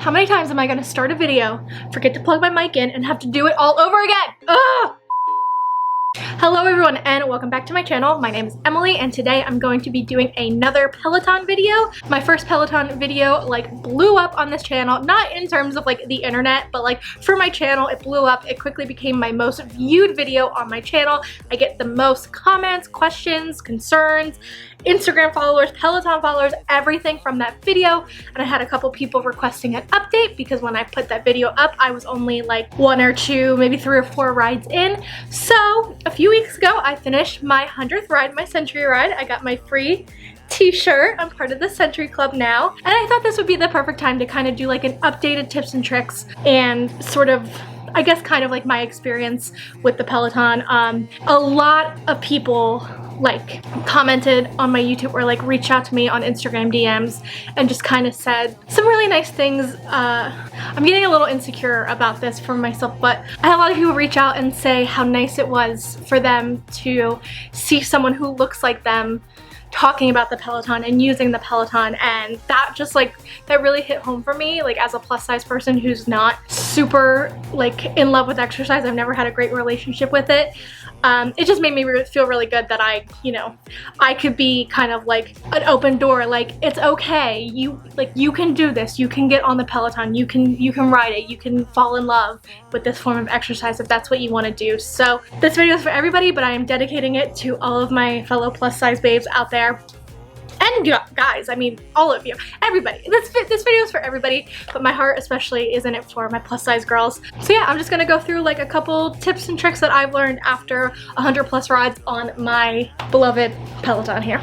How many times am I gonna start a video, forget to plug my mic in, and have to do it all over again? Ugh! Hello everyone and welcome back to my channel. My name is Emily and today I'm going to be doing another Peloton video. My first Peloton video like blew up on this channel, not in terms of like the internet, but like for my channel it blew up. It quickly became my most viewed video on my channel. I get the most comments, questions, concerns, Instagram followers, Peloton followers, everything from that video. And I had a couple people requesting an update because when I put that video up, I was only like 1 or 2, maybe 3 or 4 rides in. So a few weeks ago, I finished my 100th ride, my Century ride. I got my free t-shirt. I'm part of the Century Club now. And I thought this would be the perfect time to kind of do like an updated tips and tricks and sort of, I guess, kind of like my experience with the Peloton. A lot of people like commented on my YouTube or like reached out to me on Instagram DMs and just kind of said some really nice things. I'm getting a little insecure about this for myself, but I had a lot of people reach out and say how nice it was for them to see someone who looks like them talking about the Peloton and using the Peloton, and that just like that really hit home for me, like as a plus size person who's not super like in love with exercise. I've never had a great relationship with it. It just made me feel really good that I could be kind of like an open door, like it's okay, you can do this, you can get on the Peloton, you can ride it, you can fall in love with this form of exercise if that's what you want to do. So this video is for everybody, but I am dedicating it to all of my fellow plus size babes out there. And you know, guys, I mean, all of you, everybody. This video is for everybody, but my heart especially is in it for my plus size girls. So yeah, I'm just gonna go through like a couple tips and tricks that I've learned after 100 plus rides on my beloved Peloton here.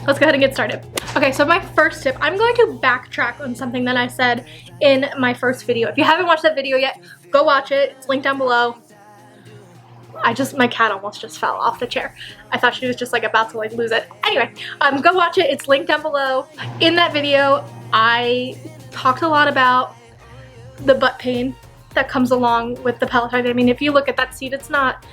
Let's go ahead and get started. Okay, so my first tip, I'm going to backtrack on something that I said in my first video. If you haven't watched that video yet, go watch it. It's linked down below. My cat almost just fell off the chair. I thought she was just like about to like lose it. Anyway, go watch it. It's linked down below. In that video, I talked a lot about the butt pain that comes along with the Peloton. I mean, if you look at that seat, it's not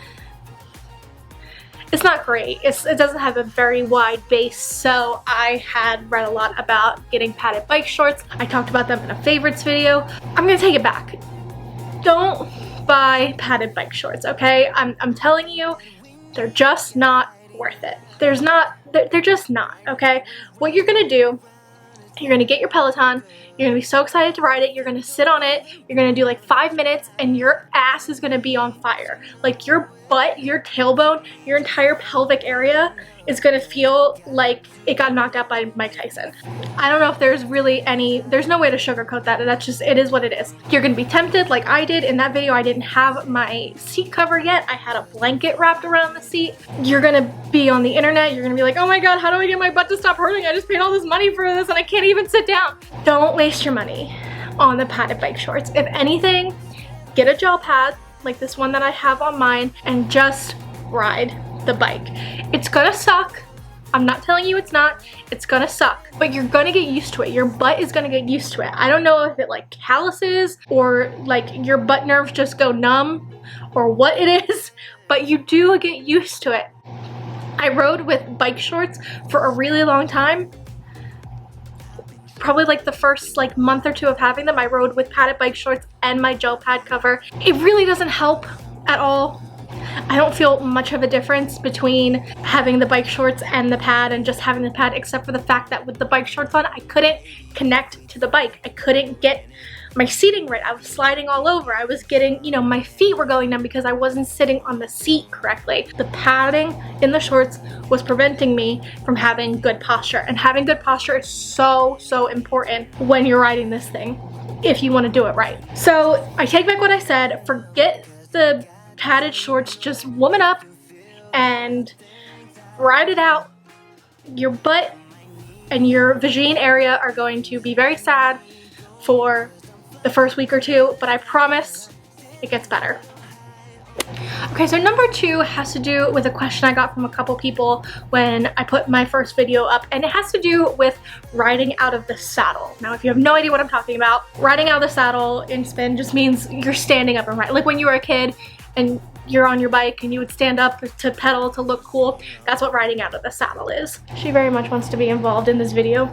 great. It doesn't have a very wide base, so I had read a lot about getting padded bike shorts. I talked about them in a favorites video. I'm gonna take it back. Don't buy padded bike shorts, okay? I'm telling you, they're just not worth it. They're just not, okay? What you're gonna do, you're gonna get your Peloton, you're gonna be so excited to ride it, you're gonna sit on it, you're gonna do like 5 minutes, and your ass is gonna be on fire. Like your butt, your tailbone, your entire pelvic area is gonna feel like it got knocked out by Mike Tyson. I don't know if there's no way to sugarcoat that. That's just, it is what it is. You're gonna be tempted like I did. In that video, I didn't have my seat cover yet. I had a blanket wrapped around the seat. You're gonna be on the internet. You're gonna be like, oh my God, how do I get my butt to stop hurting? I just paid all this money for this and I can't even sit down. Don't waste your money on the padded bike shorts. If anything, get a gel pad like this one that I have on mine and just ride the bike. It's gonna suck. I'm not telling you it's not. It's gonna suck, but you're gonna get used to it. Your butt is gonna get used to it. I don't know if it like calluses or like your butt nerves just go numb or what it is, but you do get used to it. I rode with bike shorts for a really long time. Probably like the first like month or 2 of having them, I rode with padded bike shorts and my gel pad cover. It really doesn't help at all. I don't feel much of a difference between having the bike shorts and the pad and just having the pad, except for the fact that with the bike shorts on, I couldn't connect to the bike. I couldn't get my seating right. I was sliding all over. I was getting, you know, my feet were going numb because I wasn't sitting on the seat correctly. The padding in the shorts was preventing me from having good posture, and having good posture is so important when you're riding this thing if you want to do it right. So I take back what I said. Forget the padded shorts, just woman up and ride it out. Your butt and your vagine area are going to be very sad for the first week or 2, but I promise it gets better. Okay, so number 2 has to do with a question I got from a couple people when I put my first video up, and it has to do with riding out of the saddle. Now, if you have no idea what I'm talking about, riding out of the saddle in spin just means you're standing up and ride. Like when you were a kid and you're on your bike and you would stand up to pedal to look cool. That's what riding out of the saddle is. She very much wants to be involved in this video.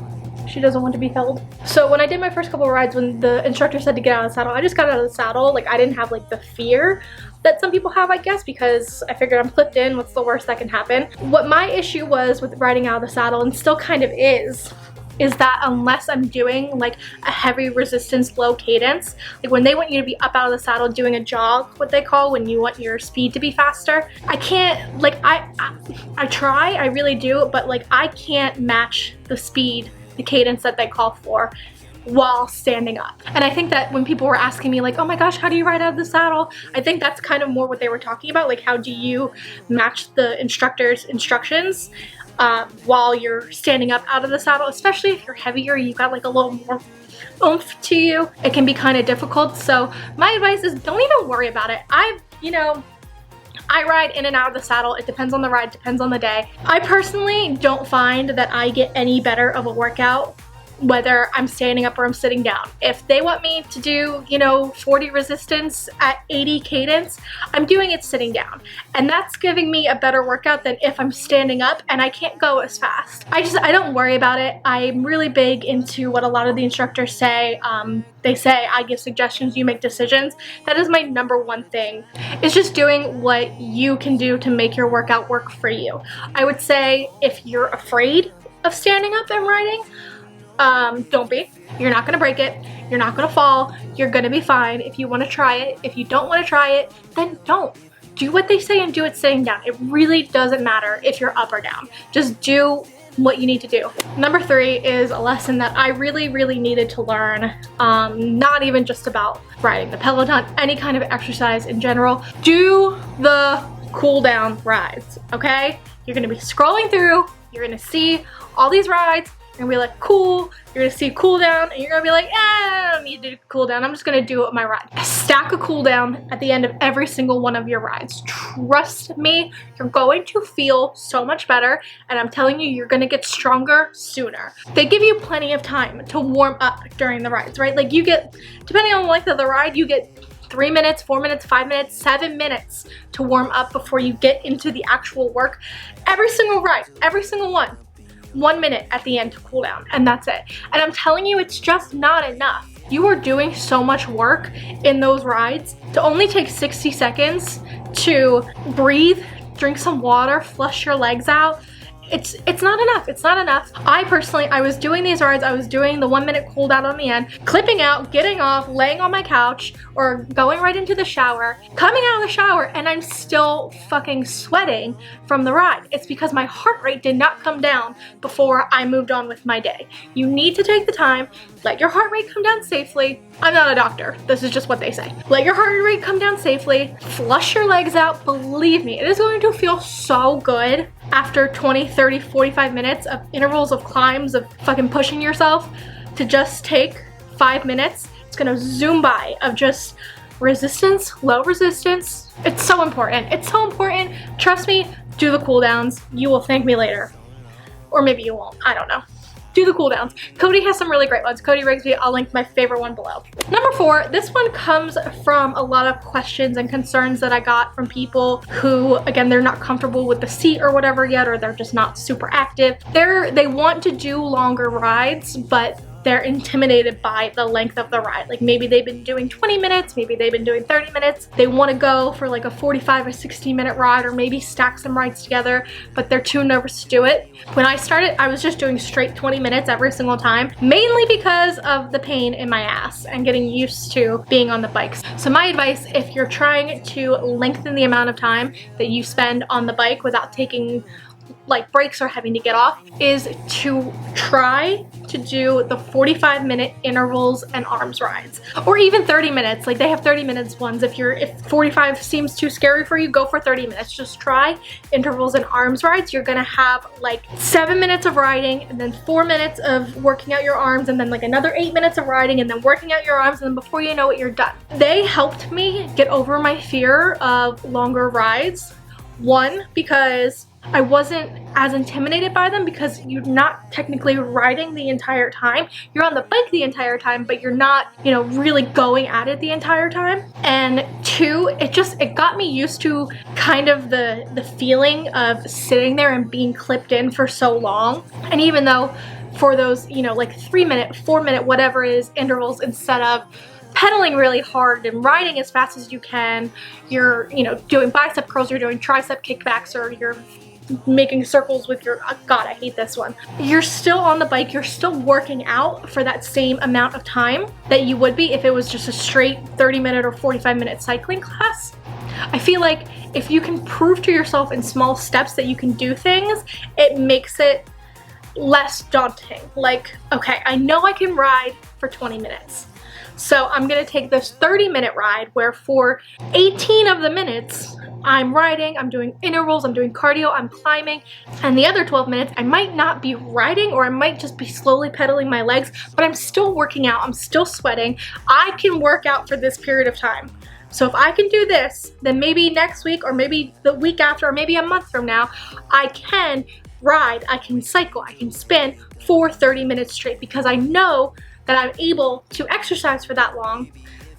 She doesn't want to be held. So when I did my first couple of rides, when the instructor said to get out of the saddle, I just got out of the saddle. Like, I didn't have like the fear that some people have, I guess, because I figured I'm clipped in. What's the worst that can happen? What my issue was with riding out of the saddle, and still kind of is that unless I'm doing like a heavy resistance, low cadence, like when they want you to be up out of the saddle doing a jog, what they call when you want your speed to be faster, I can't, like, I try, I really do, but like I can't match the speed, the cadence that they call for while standing up. And I think that when people were asking me like, oh my gosh, how do you ride out of the saddle? I think that's kind of more what they were talking about, like how do you match the instructor's instructions while you're standing up out of the saddle, especially if you're heavier, you've got like a little more oomph to you. It can be kind of difficult. So my advice is don't even worry about it. I ride in and out of the saddle. It depends on the ride, depends on the day. I personally don't find that I get any better of a workout whether I'm standing up or I'm sitting down. If they want me to do, 40 resistance at 80 cadence, I'm doing it sitting down. And that's giving me a better workout than if I'm standing up and I can't go as fast. I don't worry about it. I'm really big into what a lot of the instructors say. They say, I give suggestions, you make decisions. That is my number one thing. It's just doing what you can do to make your workout work for you. I would say if you're afraid of standing up and riding, don't be. You're not gonna break it. You're not gonna fall. You're gonna be fine if you want to try it. If you don't want to try it, then don't. Do what they say and do it sitting down. It really doesn't matter if you're up or down. Just do what you need to do. Number 3 is a lesson that I really, really needed to learn. Not even just about riding the Peloton, any kind of exercise in general. Do the cool down rides, okay? You're gonna be scrolling through, you're gonna see all these rides, you're gonna be like, cool, you're gonna see cool down, and you're gonna be like, I don't need to do cool down, I'm just gonna do it with my ride. Stack a cool down at the end of every single one of your rides. Trust me, you're going to feel so much better, and I'm telling you, you're gonna get stronger sooner. They give you plenty of time to warm up during the rides, right? Like you get, depending on the length of the ride, you get 3 minutes, 4 minutes, 5 minutes, 7 minutes to warm up before you get into the actual work. Every single ride, every single one. 1 minute at the end to cool down, and that's it. And I'm telling you, it's just not enough. You are doing so much work in those rides to only take 60 seconds to breathe, drink some water, flush your legs out. It's not enough. It's not enough. I was doing these rides, I was doing the 1 minute cool down on the end, clipping out, getting off, laying on my couch, or going right into the shower, coming out of the shower, and I'm still fucking sweating from the ride. It's because my heart rate did not come down before I moved on with my day. You need to take the time, let your heart rate come down safely. I'm not a doctor. This is just what they say. Let your heart rate come down safely, flush your legs out. Believe me, it is going to feel so good after 20, 30, 45 minutes of intervals of climbs, of fucking pushing yourself, to just take 5 minutes. It's gonna zoom by of just resistance, low resistance. It's so important. It's so important. Trust me, do the cool downs. You will thank me later. Or maybe you won't, I don't know. Do the cool downs. Cody has some really great ones. Cody Rigsby, I'll link my favorite one below. Number 4, this one comes from a lot of questions and concerns that I got from people who, again, they're not comfortable with the seat or whatever yet, or they're just not super active. They want to do longer rides, but they're intimidated by the length of the ride. Like maybe they've been doing 20 minutes, maybe they've been doing 30 minutes. They want to go for like a 45 or 60 minute ride, or maybe stack some rides together, but they're too nervous to do it. When I started, I was just doing straight 20 minutes every single time, mainly because of the pain in my ass and getting used to being on the bikes. So my advice, if you're trying to lengthen the amount of time that you spend on the bike without taking like breaks or having to get off, is to try to do the 45-minute intervals and arms rides, or even 30 minutes. Like they have 30 minutes ones. If 45 seems too scary for you, go for 30 minutes. Just try intervals and arms rides. You're gonna have like 7 minutes of riding, and then 4 minutes of working out your arms, and then like another 8 minutes of riding, and then working out your arms, and then before you know it, you're done. They helped me get over my fear of longer rides. One, because I wasn't as intimidated by them, because you're not technically riding the entire time. You're on the bike the entire time, but you're not, really going at it the entire time. And 2, it got me used to kind of the feeling of sitting there and being clipped in for so long. And even though for those, you know, like 3-minute, 4-minute, whatever it is, intervals, instead of pedaling really hard and riding as fast as you can. You're, you know, doing bicep curls, you're doing tricep kickbacks, or you're making circles with your, oh God, I hate this one. You're still on the bike, you're still working out for that same amount of time that you would be if it was just a straight 30-minute or 45-minute cycling class. I feel like if you can prove to yourself in small steps that you can do things, it makes it less daunting. Like, okay, I know I can ride for 20 minutes. So I'm gonna take this 30-minute ride where for 18 of the minutes, I'm riding, I'm doing intervals, I'm doing cardio, I'm climbing, and the other 12 minutes, I might not be riding, or I might just be slowly pedaling my legs, but I'm still working out, I'm still sweating. I can work out for this period of time. So if I can do this, then maybe next week, or maybe the week after, or maybe a month from now, I can ride, I can cycle, I can spin for 30 minutes straight, because I know that I'm able to exercise for that long.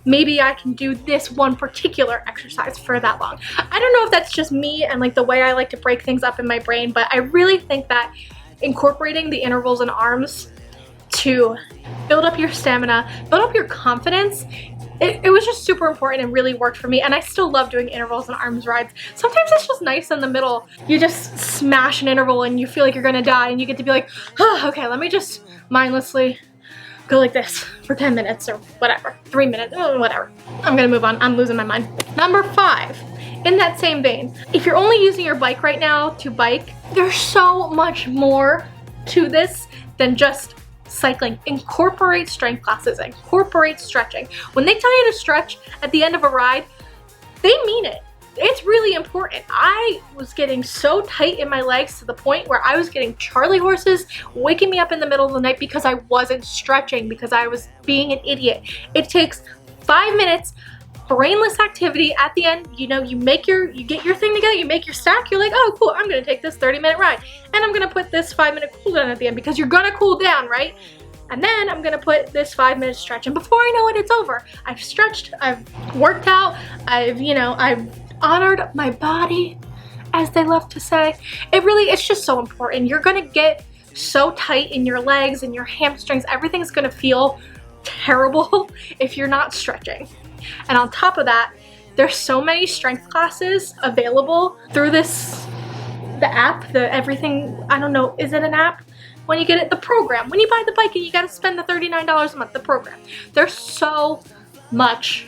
Maybe I can do this one particular exercise for that long. I don't know if that's just me and like the way I like to break things up in my brain, but I really think that incorporating the intervals and arms to build up your stamina, build up your confidence, it was just super important and really worked for me. And I still love doing intervals and arms rides. Sometimes it's just nice in the middle. You just smash an interval and you feel like you're gonna die, and you get to be like, oh, okay, let me just mindlessly go like this for 10 minutes or whatever, 3 minutes, whatever. I'm gonna move on, I'm losing my mind. Number 5, in that same vein, if you're only using your bike right now to bike, there's so much more to this than just cycling. Incorporate strength classes, incorporate stretching. When they tell you to stretch at the end of a ride, they mean it. It's really important. I was getting so tight in my legs to the point where I was getting Charlie horses waking me up in the middle of the night because I wasn't stretching, because I was being an idiot. It takes 5 minutes, brainless activity. At the end, you know, you get your thing together, you make your stack, you're like, oh cool, I'm gonna take this 30-minute ride, and I'm gonna put this 5-minute cool down at the end, because you're gonna cool down, right? And then I'm gonna put this 5-minute stretch, and before I know it, it's over. I've stretched, I've worked out, I've honored my body, as they love to say. It's just so important. You're gonna get so tight in your legs and your hamstrings, everything's gonna feel terrible if you're not stretching. And on top of that, there's so many strength classes available through the app, I don't know, is it an app? When you get it, the program. When you buy the bike and you gotta spend the $39 a month, the program. There's so much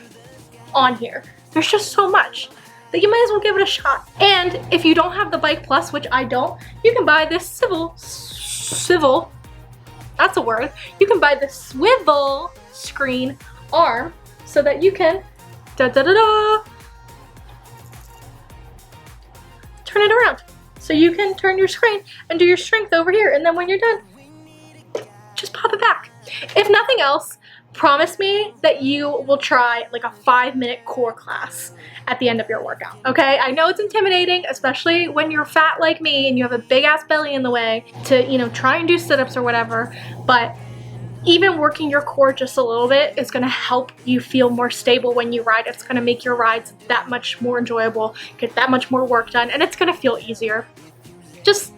on here. There's just so much that you might as well give it a shot. And if you don't have the Bike Plus, which I don't, you can buy this swivel, that's a word. You can buy the swivel screen arm so that you can turn it around. So you can turn your screen and do your strength over here, and then when you're done, just pop it back. If nothing else, promise me that you will try like a 5-minute core class at the end of your workout, okay? I know it's intimidating, especially when you're fat like me and you have a big ass belly in the way to, you know, try and do sit-ups or whatever, but even working your core just a little bit is gonna help you feel more stable when you ride. It's gonna make your rides that much more enjoyable, get that much more work done, and it's gonna feel easier. Just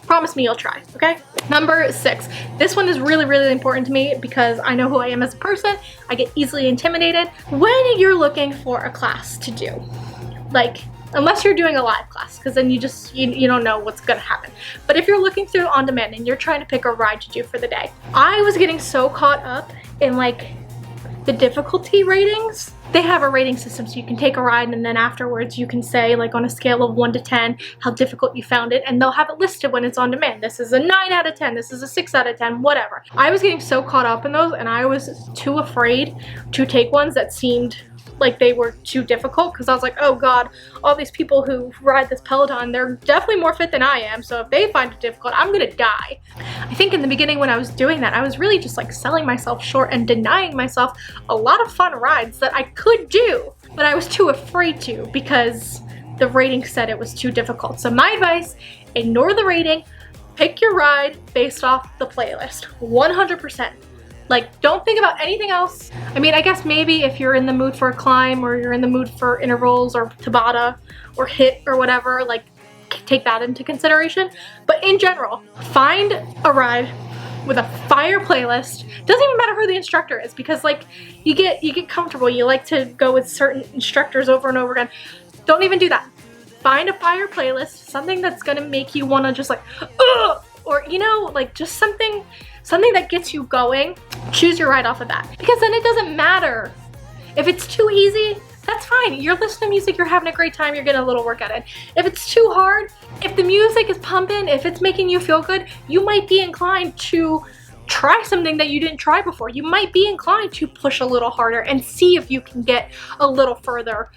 promise me you'll try, okay? Number 6. This one is really, really important to me because I know who I am as a person. I get easily intimidated. When you're looking for a class to do, like, unless you're doing a live class, because then you don't know what's gonna happen. But if you're looking through on demand and you're trying to pick a ride to do for the day, I was getting so caught up in like the difficulty ratings. They have a rating system, so you can take a ride and then afterwards you can say, like, on a scale of 1 to 10 how difficult you found it, and they'll have it listed when it's on demand. This is a 9 out of 10, this is a 6 out of 10, whatever. I was getting so caught up in those, and I was too afraid to take ones that seemed like they were too difficult, because I was like, oh god, all these people who ride this Peloton, they're definitely more fit than I am, so if they find it difficult, I'm gonna die. I think in the beginning when I was doing that, I was really just like selling myself short and denying myself a lot of fun rides that I could do, but I was too afraid to because the rating said it was too difficult. So my advice, ignore the rating, pick your ride based off the playlist, 100%. Like, don't think about anything else. I mean, I guess maybe if you're in the mood for a climb, or you're in the mood for intervals or Tabata or HIIT or whatever, like, take that into consideration. But in general, find a ride with a fire playlist. Doesn't even matter who the instructor is, because like you get comfortable. You like to go with certain instructors over and over again. Don't even do that. Find a fire playlist, something that's gonna make you wanna just like, ugh! Or you know, like just something that gets you going. Choose your ride off of that, because then it doesn't matter if it's too easy. That's fine. You're listening to music, you're having a great time, you're getting a little work at it. If it's too hard, if the music is pumping, if it's making you feel good, you might be inclined to try something that you didn't try before. You might be inclined to push a little harder and see if you can get a little further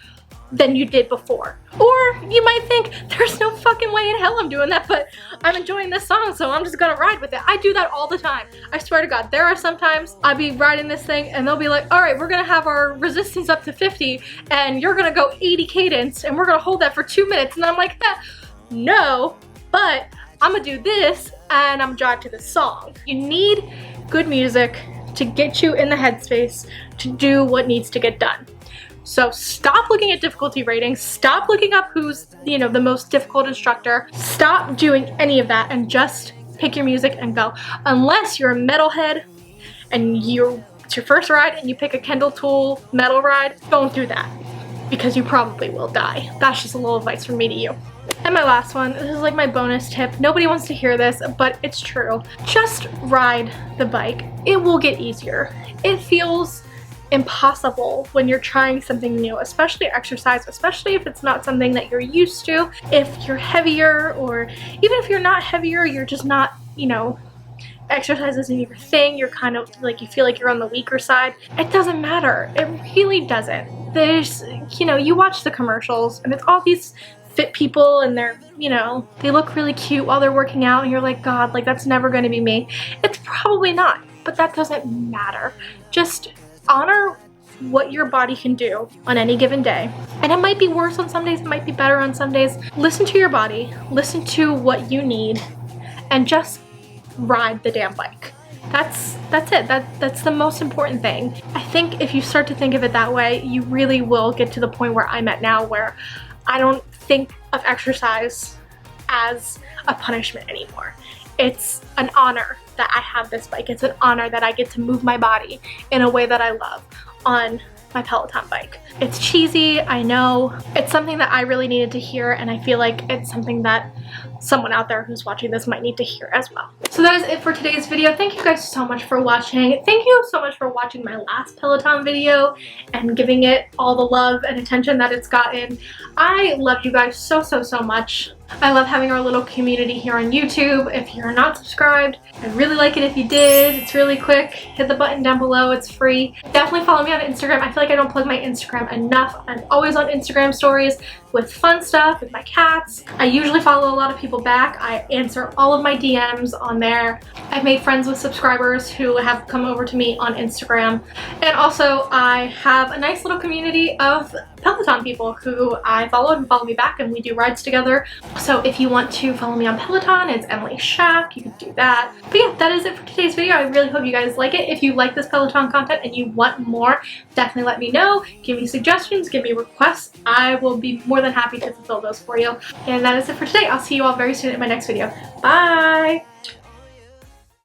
than you did before. Or you might think, there's no fucking way in hell I'm doing that, but I'm enjoying this song, so I'm just gonna ride with it. I do that all the time. I swear to God, there are sometimes I'll be riding this thing and they'll be like, all right, we're gonna have our resistance up to 50 and you're gonna go 80 cadence and we're gonna hold that for 2 minutes. And I'm like, no, but I'm gonna do this and I'm gonna drive to this song. You need good music to get you in the headspace to do what needs to get done. So stop looking at difficulty ratings, stop looking up who's, you know, the most difficult instructor, stop doing any of that and just pick your music and go. Unless you're a metalhead and it's your first ride and you pick a Kendall Tool metal ride, don't do that, because you probably will die. That's just a little advice from me to you. And my last one, this is like my bonus tip. Nobody wants to hear this, but it's true. Just ride the bike. It will get easier. It feels impossible when you're trying something new, especially exercise, especially if it's not something that you're used to. If you're heavier, or even if you're not heavier, you're just not, you know, exercise isn't your thing, you're kind of like, you feel like you're on the weaker side. It doesn't matter. It really doesn't. There's, you know, you watch the commercials and it's all these fit people and they're, you know, they look really cute while they're working out and you're like, God, like that's never going to be me. It's probably not, but that doesn't matter. Just honor what your body can do on any given day. And it might be worse on some days, it might be better on some days. Listen to your body, listen to what you need, and just ride the damn bike. That's it. That's the most important thing. I think if you start to think of it that way, you really will get to the point where I'm at now, where I don't think of exercise as a punishment anymore. It's an honor that I have this bike. It's an honor that I get to move my body in a way that I love on my Peloton bike. It's cheesy, I know. It's something that I really needed to hear, and I feel like it's something that someone out there who's watching this might need to hear as well. So that is it for today's video. Thank you guys so much for watching. Thank you so much for watching my last Peloton video and giving it all the love and attention that it's gotten. I love you guys so much. I love having our little community here on YouTube. If you're not subscribed, I'd really like it if you did. It's really quick. Hit the button down below. It's free. Definitely follow me on Instagram. I feel like I don't plug my Instagram enough. I'm always on Instagram stories with fun stuff with my cats. I usually follow a lot of people back. I answer all of my DMs on there. I've made friends with subscribers who have come over to me on Instagram. And also I have a nice little community of Peloton people who I follow and follow me back, and we do rides together. So if you want to follow me on Peloton, it's Emily Shack. You can do that. But yeah, that is it for today's video. I really hope you guys like it. If you like this Peloton content and you want more, definitely let me know. Give me suggestions, give me requests. I will be more than happy to fulfill those for you. And that is it for today. I'll see you all very soon in my next video. Bye!